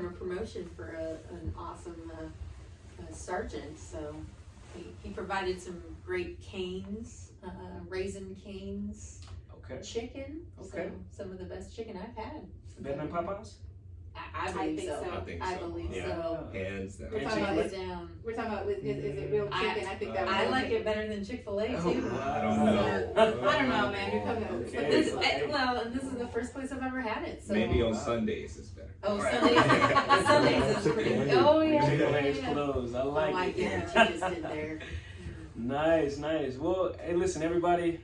him a promotion for an awesome sergeant. So he provided some great canes, raisin canes, chicken. Okay. So some of the best chicken I've had. Better than Popeyes? I believe so. I think so. I believe so. Hands down. We're talking about is it real chicken? I think that I like it better than Chick-fil-A too. I don't know. I don't know, man. You're talking about But this, and this is the first place I've ever had it. So. Maybe on Sundays it's better. Oh, Sundays is pretty. Oh yeah. Chick-fil-A is closed. I like it. Oh, I get what you just did there. Nice. Well, hey, listen, everybody.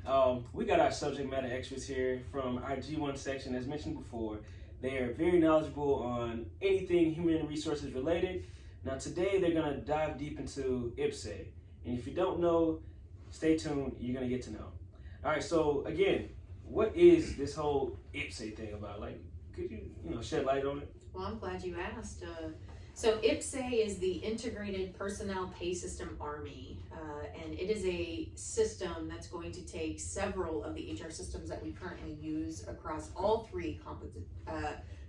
We got our subject matter experts here from our G1 section, as mentioned before. They are very knowledgeable on anything human resources related. Now, today they're going to dive deep into IPPS-A. And if you don't know, stay tuned. You're going to get to know. All right. So, again, what is this whole IPPS-A thing about? Like, could you shed light on it? Well, I'm glad you asked. So IPPS-A is the Integrated Personnel Pay System Army, and it is a system that's going to take several of the HR systems that we currently use across all three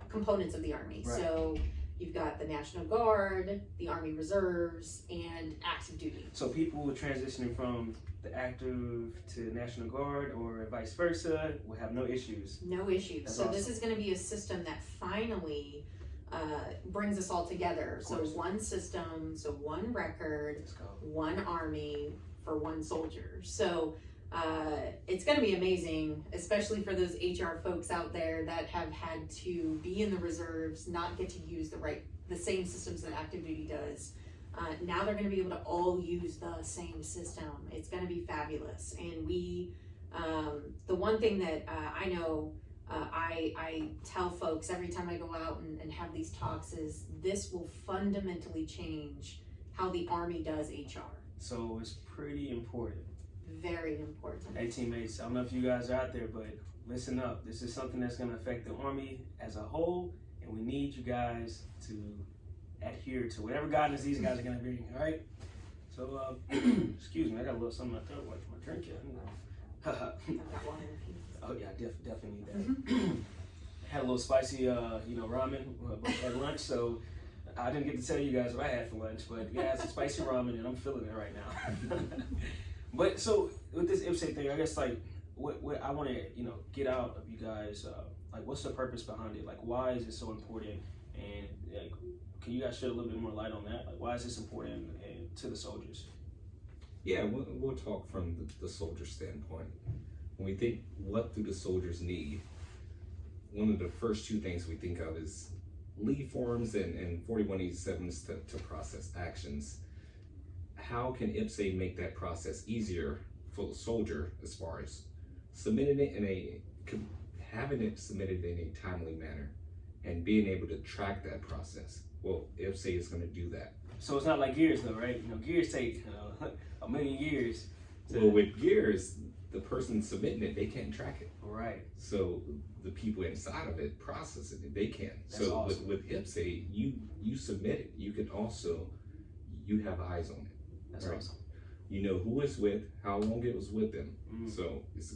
components of the Army. Right. So you've got the National Guard, the Army Reserves, and active duty. So people transitioning from the active to National Guard or vice versa will have no issues. No issues. That's so awesome. this is going to be a system that finally brings us all together. So one system, so one record, one army for one soldier. So it's going to be amazing, especially for those HR folks out there that have had to be in the reserves, not get to use the same systems that active duty does. Now they're going to be able to all use the same system. It's going to be fabulous. And the one thing that I know I tell folks every time I go out and have these talks is this will fundamentally change how the Army does HR. So it's pretty important. Very important. Hey teammates, I don't know if you guys are out there, but listen up. This is something that's going to affect the Army as a whole, and we need you guys to adhere to whatever guidance these guys are going to bring, all right? So, excuse me, I got a little something in my throat. Watch my drink here. Oh yeah, definitely need that. Had a little spicy, ramen at lunch, so I didn't get to tell you guys what I had for lunch, but yeah, it's a spicy ramen, and I'm feeling it right now. But so with this IPPS-A thing, I guess like what I want to get out of you guys, like what's the purpose behind it? Like why is it so important? And like, can you guys shed a little bit more light on that? Like why is this important to the soldiers? Yeah, we'll talk from the soldier standpoint. When we think, what do the soldiers need? One of the first two things we think of is leave forms and 4187s to process actions. How can IPPS-A make that process easier for the soldier as far as submitting it having it submitted in a timely manner and being able to track that process? Well, IPPS-A is going to do that. So it's not like gears though, right? Gears take a million years. Well, with gears, the person submitting it, they can't track it. Right. So the people inside of it process it, they can. That's so awesome. with IPPS-A, you submit it. You can also, you have eyes on it. That's right? awesome. You know who it's with, how long it was with them. So it's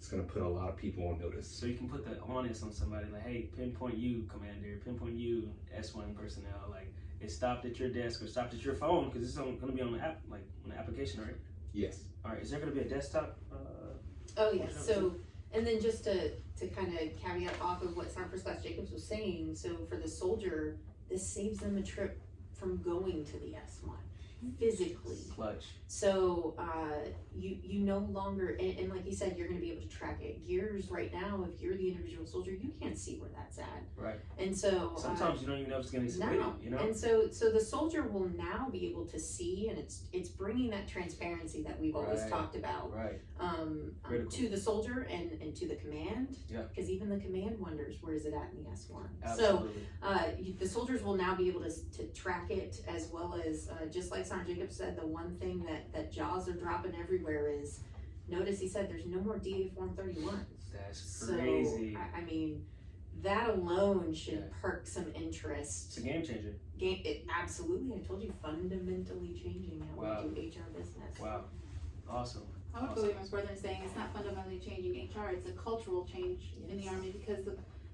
going to put a lot of people on notice. So you can put the onus on somebody like, hey, pinpoint you, commander, pinpoint you, S1 personnel. Like it stopped at your desk or stopped at your phone because it's going to be on the app, like on the application, right? Yes. All right. Is there going to be a desktop? Oh yes. So and then just to kind of caveat off of what Sergeant First Class Jacobs was saying. So for the soldier, this saves them a trip from going to the S1. Physically. Clutch. So you no longer and like you said, you're going to be able to track it. Gears right now, if you're the individual soldier, you can't see where that's at. Right. And so sometimes you don't even know if it's getting submitted. No. And so the soldier will now be able to see, and it's bringing that transparency that we've always talked about. Right. To the soldier and to the command. Yeah. Because even the command wonders where is it at in the S1. Absolutely. So the soldiers will now be able to track it, as well as just like Sergeant Jacobs said, the one thing that jaws are dropping everywhere is, notice he said there's no more DA Form 31. That's crazy. So, I mean, that alone should perk some interest. It's a game changer. Absolutely. I told you, fundamentally changing how we do HR business. Wow. Awesome. I would go even further in saying it's not fundamentally changing HR, it's a cultural change in the Army, because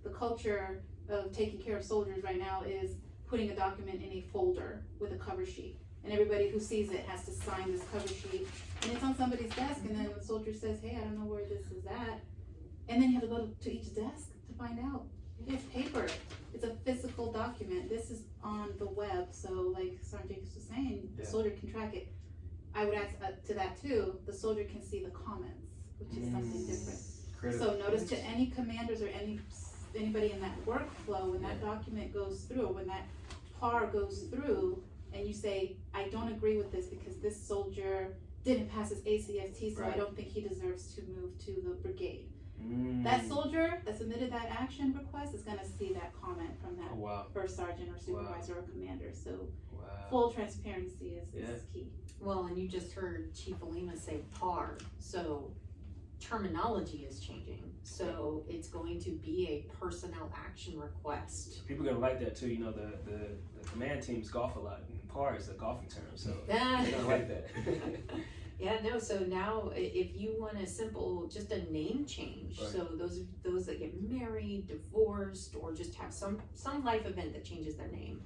the culture of taking care of soldiers right now is putting a document in a folder with a cover sheet. And everybody who sees it has to sign this cover sheet. And it's on somebody's desk, and then the soldier says, hey, I don't know where this is at. And then you have to go to each desk to find out. It's paper. It's a physical document. This is on the web, so like Sergeant Jacobs was saying, the soldier can track it. I would add to that too, the soldier can see the comments, which is something different. Critical. So notice to any commanders or anybody in that workflow, when that document goes through, when that PAR goes through, and you say, I don't agree with this because this soldier didn't pass his ACST, so I don't think he deserves to move to the brigade. That soldier that submitted that action request is gonna see that comment from that first sergeant or supervisor or commander. So full transparency is key. Well, and you just heard Chief Alima say PAR, so terminology is changing. So it's going to be a personnel action request. People are gonna like that too. You know, the command teams golf a lot, and PAR is a golfing term, so they're gonna like that. Yeah, no, so now if you want a simple, just a name change, so those that get married, divorced, or just have some life event that changes their name,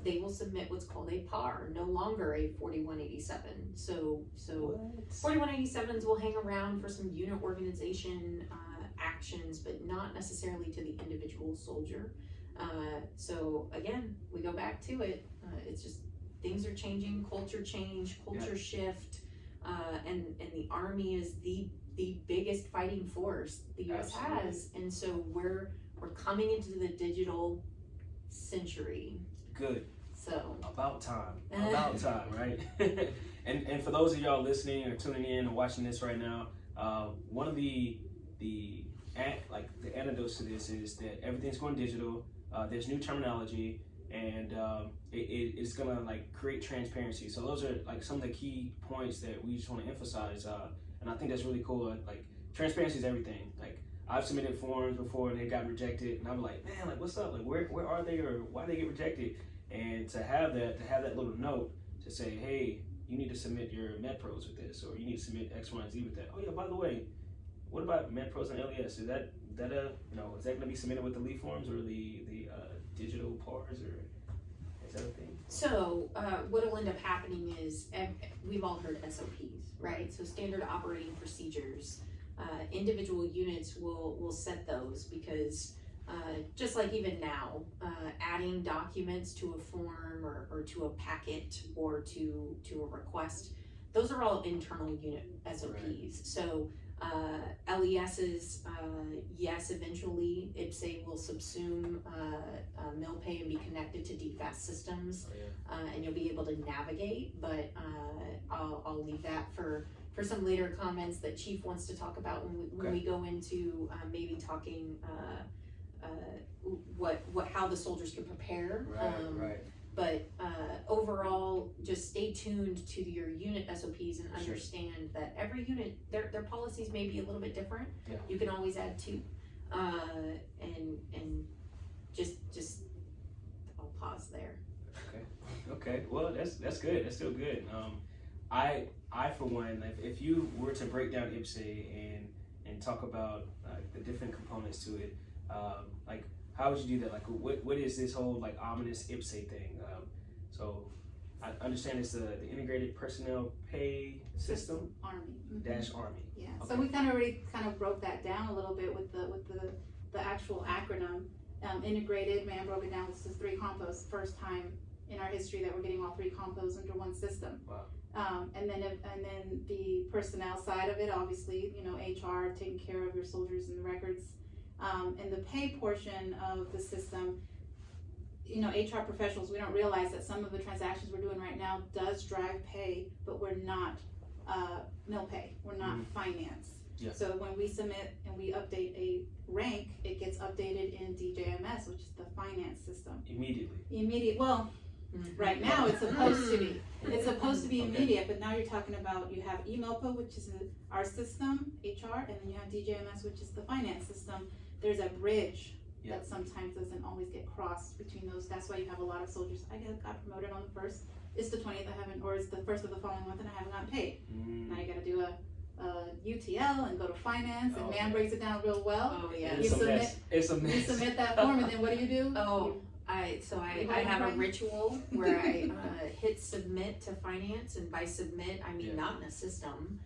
they will submit what's called a PAR, no longer a 4187. So 4187s will hang around for some unit organization actions, but not necessarily to the individual soldier. So again, we go back to it. It's just things are changing, culture change, culture shift, and the Army is the biggest fighting force the U.S. has, and so we're coming into the digital century. Good. So about time, right? and for those of y'all listening or tuning in or watching this right now, one of the antidotes to this is that everything's going digital. There's new terminology, and it's gonna like create transparency. So those are like some of the key points that we just want to emphasize, and I think that's really cool. Like transparency is everything. Like I've submitted forms before and they got rejected, and I'm like, man, like what's up? Like where are they, or why they get rejected? And to have that little note to say, hey, you need to submit your MedPros with this, or you need to submit X, Y, and Z with that. Oh yeah, by the way, what about MedPros and LES? Is that is that going to be submitted with the lead forms or the digital PARs, or is that a thing? So what will end up happening is we've all heard SOPs, right? So standard operating procedures. Individual units will set those because just like even now, adding documents to a form or to a packet or to a request, those are all internal unit SOPs. Right. So LESs, yes, eventually IPPS-A will subsume MilPay and be connected to DFAS systems, and you'll be able to navigate, but I'll leave that for some later comments that Chief wants to talk about when we go into maybe talking how the soldiers can prepare. Right. But overall, just stay tuned to your unit SOPs and understand that every unit, their policies may be a little bit different. Yeah. You can always add two, and just I'll pause there. Okay. Well, that's good. That's still good. I for one, if you were to break down IPPS-A and talk about the different components to it, like how would you do that? Like what is this whole like ominous IPPS-A thing? So I understand it's the integrated personnel pay system. Army. Mm-hmm. -Army. Yeah. Okay. So we already broke that down a little bit with the actual acronym. Integrated, man, broke it down. This is 3 compos. First time in our history that we're getting all 3 compos under one system. Wow. And then the personnel side of it, obviously, HR taking care of your soldiers and the records. And the pay portion of the system, HR professionals, we don't realize that some of the transactions we're doing right now does drive pay, but we're not MilPay, we're not finance. Yeah. So when we submit and we update a rank, it gets updated in DJMS, which is the finance system. Immediately. Well, right now it's supposed to be. It's supposed to be immediate, but now you're talking about you have eMilPA, which is our system, HR, and then you have DJMS, which is the finance system. There's a bridge that sometimes doesn't always get crossed between those. That's why you have a lot of soldiers. I got promoted on the 1st. It's the 20th, or it's the 1st of the following month, and I haven't gotten paid. Now you got to do a UTL and go to finance, and man breaks it down real well. Oh yeah. It's You a submit- mess. It's a mess. You submit that form, and then what do? Oh, I have a ritual where I hit submit to finance, and by submit I mean not in a system,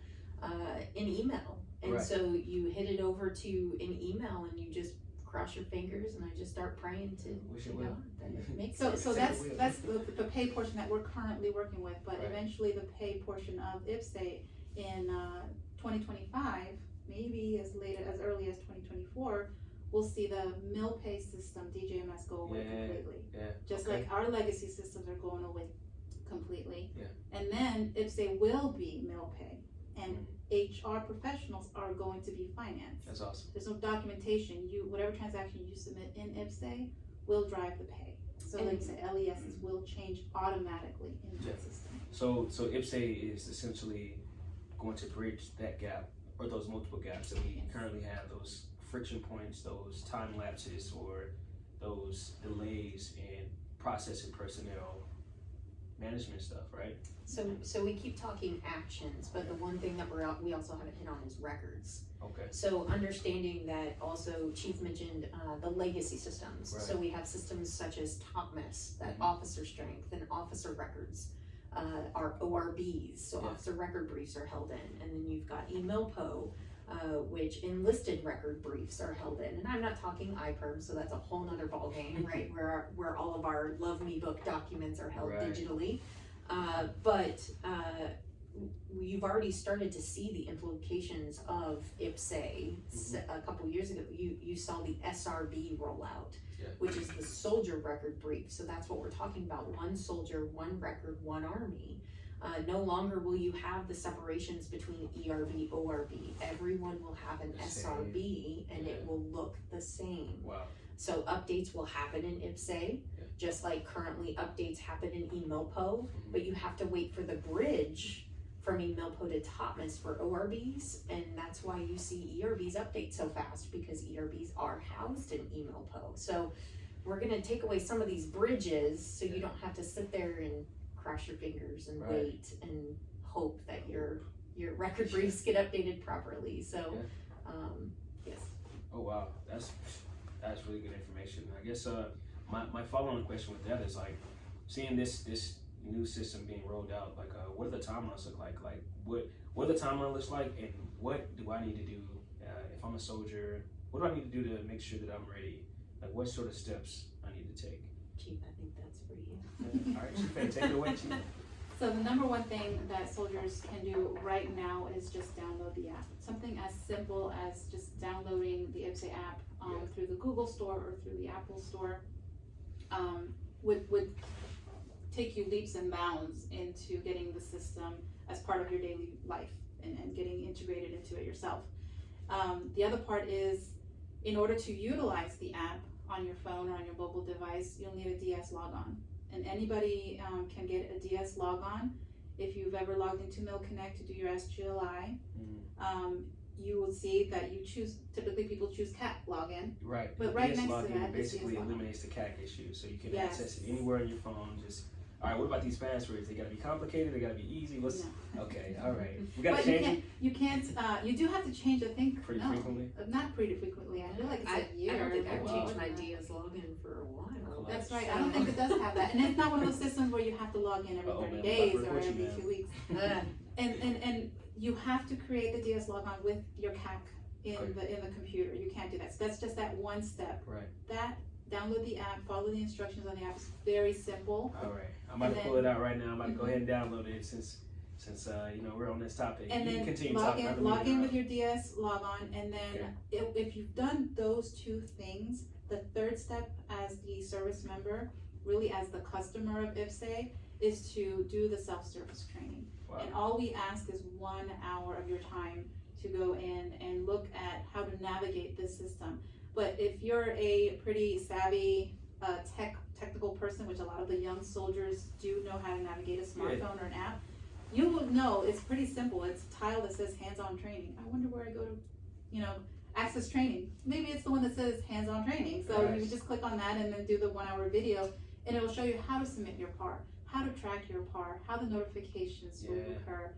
in email. And Right. so you hit it over to an email, and you just cross your fingers, and I just start praying to God that it makes So it. that's the pay portion that we're currently working with, but Right. eventually the pay portion of IPPS-A in 2025, maybe as early as 2024, we'll see the mill pay system DJMS go away completely. Yeah. Just Okay. like our legacy systems are going away completely. Yeah. And then IPPS-A will be mill pay, and HR professionals are going to be finance. That's awesome. There's no documentation. Whatever transaction you submit in IPPS-A will drive the pay. So like you said, LESs will change automatically in the system. So IPPS-A is essentially going to bridge that gap, or those multiple gaps that we currently have, those friction points, those time lapses, or those delays in processing personnel management stuff, right? So we keep talking actions, but the one thing that we also haven't hit on is records. Okay. So understanding that also Chief mentioned the legacy systems. Right. So we have systems such as TOPMIS, that Mhm. officer strength and officer records, our ORBs, so Yeah. officer record briefs are held in, and then you've got EMILPO, which enlisted record briefs are held in. And I'm not talking IPERM, so that's a whole nother ballgame, right? Where all of our Love Me book documents are held Right. digitally. But you've already started to see the implications of IPPS-A. A couple years ago, you saw the SRB rollout, which is the soldier record brief. So that's what we're talking about: one soldier, one record, one army. No longer will you have the separations between ERB, ORB. Everyone will have an The same. SRB, and it will look the same. Wow. So updates will happen in IPPS-A, just like currently updates happen in EMILPO, but you have to wait for the bridge from EMILPO to TOPMIS for ORBs, and that's why you see ERBs update so fast, because ERBs are housed in EMILPO. So we're gonna take away some of these bridges, so you don't have to sit there and cross your fingers and Right. wait and hope that your record briefs get updated properly. So, yes. Oh wow, that's really good information. I guess my follow-on question with that is like, seeing this new system being rolled out, like what do the timelines look like? Like what the timeline looks like, and what do I need to do if I'm a soldier? What do I need to do to make sure that I'm ready? Like what sort of steps I need to take? Chief, I think that's for you. All right, Chief, take it away, Chief. So the number one thing that soldiers can do right now is just download the app. Something as simple as just downloading the IPPS-A app through the Google Store or through the Apple Store would take you leaps and bounds into getting the system as part of your daily life and getting integrated into it yourself. The other part is, in order to utilize the app on your phone or on your mobile device, you'll need a DS logon. And anybody can get a DS logon. If you've ever logged into MillConnect to do your SGLI, you will see that you choose, typically people choose CAC login. Right. But right DS next to login that is basically DS login. eliminates the CAC issue, so you can Yes. access it anywhere on your phone. Just all right. What about these passwords? They gotta be complicated. They gotta be easy. What's okay? All right. We gotta But change it you can't, you do have to change, I think, pretty no, frequently. not pretty frequently. I feel like it's a year. I don't think I've Wow. changed my DS login for a while. That's right. I don't think it does have that, and it's not one of those systems where you have to log in every Uh-oh, 30 man. days We're about to or report you, every man. 2 weeks. Ugh. And you have to create the DS logon with your CAC in Okay. the computer. You can't do that. So that's just that one step. Right. That download the app, follow the instructions on the app. It's very simple. All right. I'm about to pull it out right now. I'm about to go ahead and download it since we're on this topic. And you then can continue log talking. in, log in with your DS logon, and then if you've done those two things, the third step as the service member, really as the customer of IPPS-A, is to do the self-service training. Wow. And all we ask is 1 hour of your time to go in and look at how to navigate this system. But if you're a pretty savvy technical person, which a lot of the young soldiers do know how to navigate a smartphone or an app, you will know it's pretty simple. It's a tile that says hands-on training. I wonder where I go to, access training. Maybe it's the one that says hands-on training. So Nice. you would just click on that and then do the 1 hour video, and it will show you how to submit your PAR, how to track your PAR, how the notifications will occur,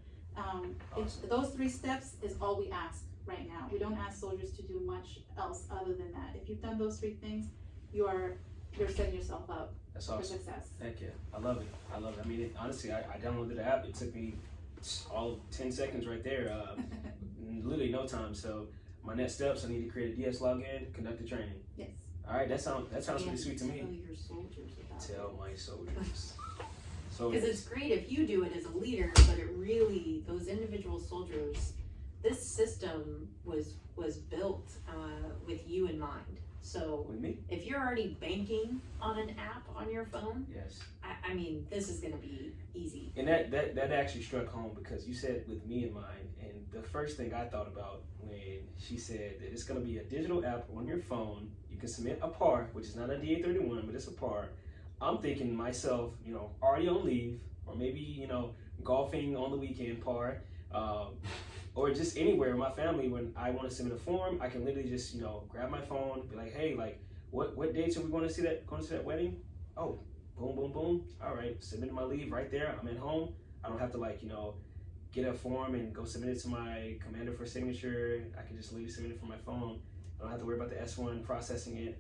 Those 3 steps is all we ask right now. We don't ask soldiers to do much else other than that. If you've done those 3 things, you're setting yourself up That's for awesome. success. Heck yeah, I love it. I love it. I mean, honestly, I downloaded the app. It took me all 10 seconds right there. Literally no time. So my next steps, I need to create a DS login, conduct the training. Yes. All right, that sounds really sweet to me. Tell your soldiers about Tell it. my soldiers. So Because it's great if you do it as a leader, but it really, those individual soldiers, this system was built with you in mind. So with me, if you're already banking on an app on your phone, yes. I mean, this is going to be easy. And that actually struck home because you said with me in mind, and the first thing I thought about when she said that it's going to be a digital app on your phone, you can submit a PAR, which is not a DA31, but it's a PAR. I'm thinking myself, already on leave, or maybe, golfing on the weekend, PAR, or just anywhere with my family. When I want to submit a form, I can literally just, grab my phone, be like, hey, like, what dates are we going to see that wedding? Oh, boom, boom, boom. All right, submit my leave right there. I'm at home. I don't have to get a form and go submit it to my commander for signature. I can just literally submit it from my phone. I don't have to worry about the S1 processing it.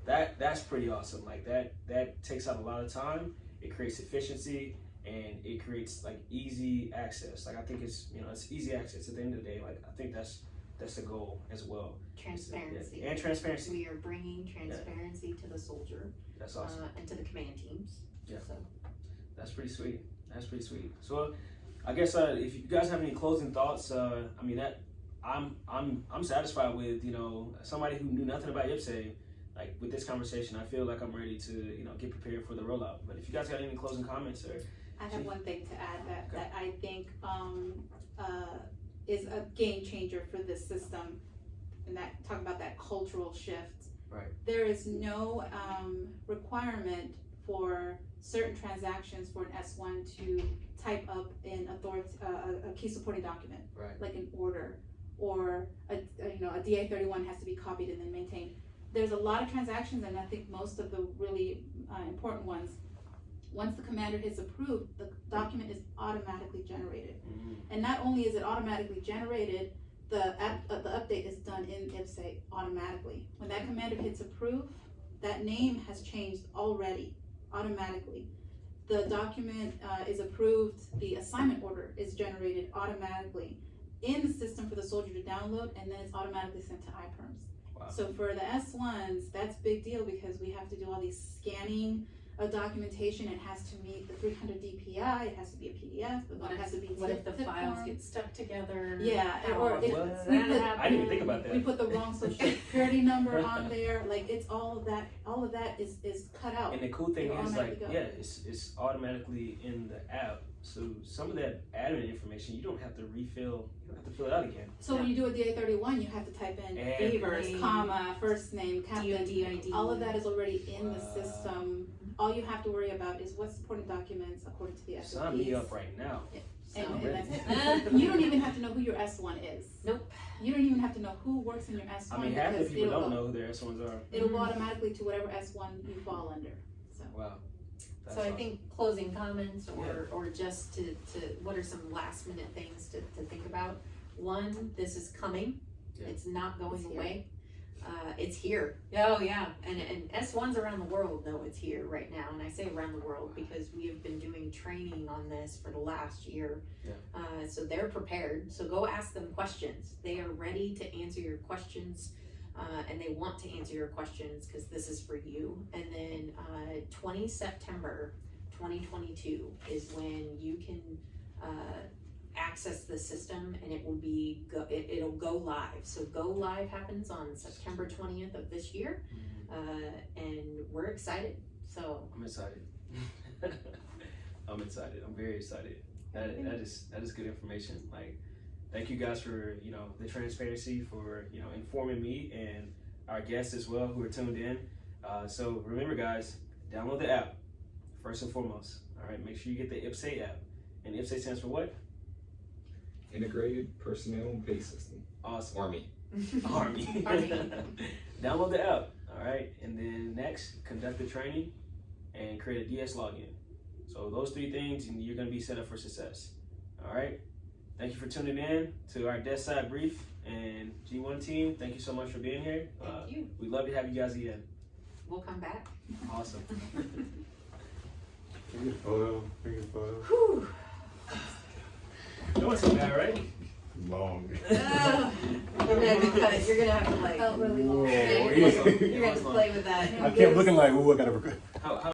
That's pretty awesome. Like that takes out a lot of time. It creates efficiency and it creates easy access. I think it's it's easy access at the end of the day. I think that's the goal as well. Transparency. And transparency. We are bringing transparency to the soldier. That's awesome. And to the command teams. Yeah. So. That's pretty sweet. So I guess if you guys have any closing thoughts, I'm satisfied with somebody who knew nothing about IPPS-A. With this conversation, I feel like I'm ready to get prepared for the rollout. But if you guys got any closing comments, or I have one thing to add that I think is a game changer for this system, and that talk about that cultural shift. Right. There is no requirement for certain transactions for an S1 to type up in a key supporting document, right, like an order, or a DA31 has to be copied and then maintained. There's a lot of transactions, and I think most of the really important ones, once the commander hits approve, the document is automatically generated. Mm-hmm. And not only is it automatically generated, the update is done in IPPS-A automatically. When that commander hits approve, that name has changed already, automatically. The document is approved, the assignment order is generated automatically in the system for the soldier to download, and then it's automatically sent to IPERMs. Wow. So for the S1s, that's a big deal because we have to do all these scanning of documentation. It has to meet the 300 DPI, it has to be a PDF, but it has to be What if the zip files form. get stuck together? Yeah, How or often it- does we that put- happen? I didn't even think about that. We put the wrong social security number on there, it's all of that is cut out. And the cool thing It'll is automatically go. it's automatically in the app. So some of that admin information you don't have to refill. You don't have to fill it out again. So when you do a DA31, you have to type in Everything. Beavers, comma, first name, captain. DOD. All of that is already in the Wow. system. All you have to worry about is what's supporting documents according to the SOPs. Sign me up right now. And I'm that's ready. it. You don't even have to know who your S1 is. Nope. You don't even have to know who works in your S1. I mean, half the because people it'll don't go- know who their S1s are. It'll go automatically to whatever S1 you fall under. So Wow. That's So I awesome. think closing comments Yeah. or just to what are some last minute things to think about? One, this is coming. Yeah. It's not going It's here. away. It's here. Oh yeah. And S1s around the world know it's here right now. And I say around the world because we have been doing training on this for the last year. Yeah. So they're prepared. So go ask them questions. They are ready to answer your questions. And they want to answer your questions because this is for you. And then 20 September 2022 is when you can access the system, and it will be it'll go live. So go live happens on September 20th of this year, and we're excited. So I'm excited. I'm excited. I'm very excited. That is good information. Thank you guys for the transparency, for informing me and our guests as well who are tuned in. So remember, guys, download the app first and foremost. All right, make sure you get the IPPS-A app, and IPPS-A stands for what? Integrated Personnel Pay System. Awesome. Army. Army. Army. Download the app. All right, and then next, conduct the training and create a DS login. So those 3 things, and you're going to be set up for success. All right. thank you for tuning in to our Desk Side Brief. And G1 team, thank you so much for being here. Thank you. We'd love to have you guys again. We'll come back. Awesome. Can we get a photo? Can we get a photo? Whew. That wasn't so bad, right? Long. You're gonna have to cut it. You're gonna have to like. Felt really long. Whoa. You're gonna have to play with that. I kept looking like, ooh, I gotta record. How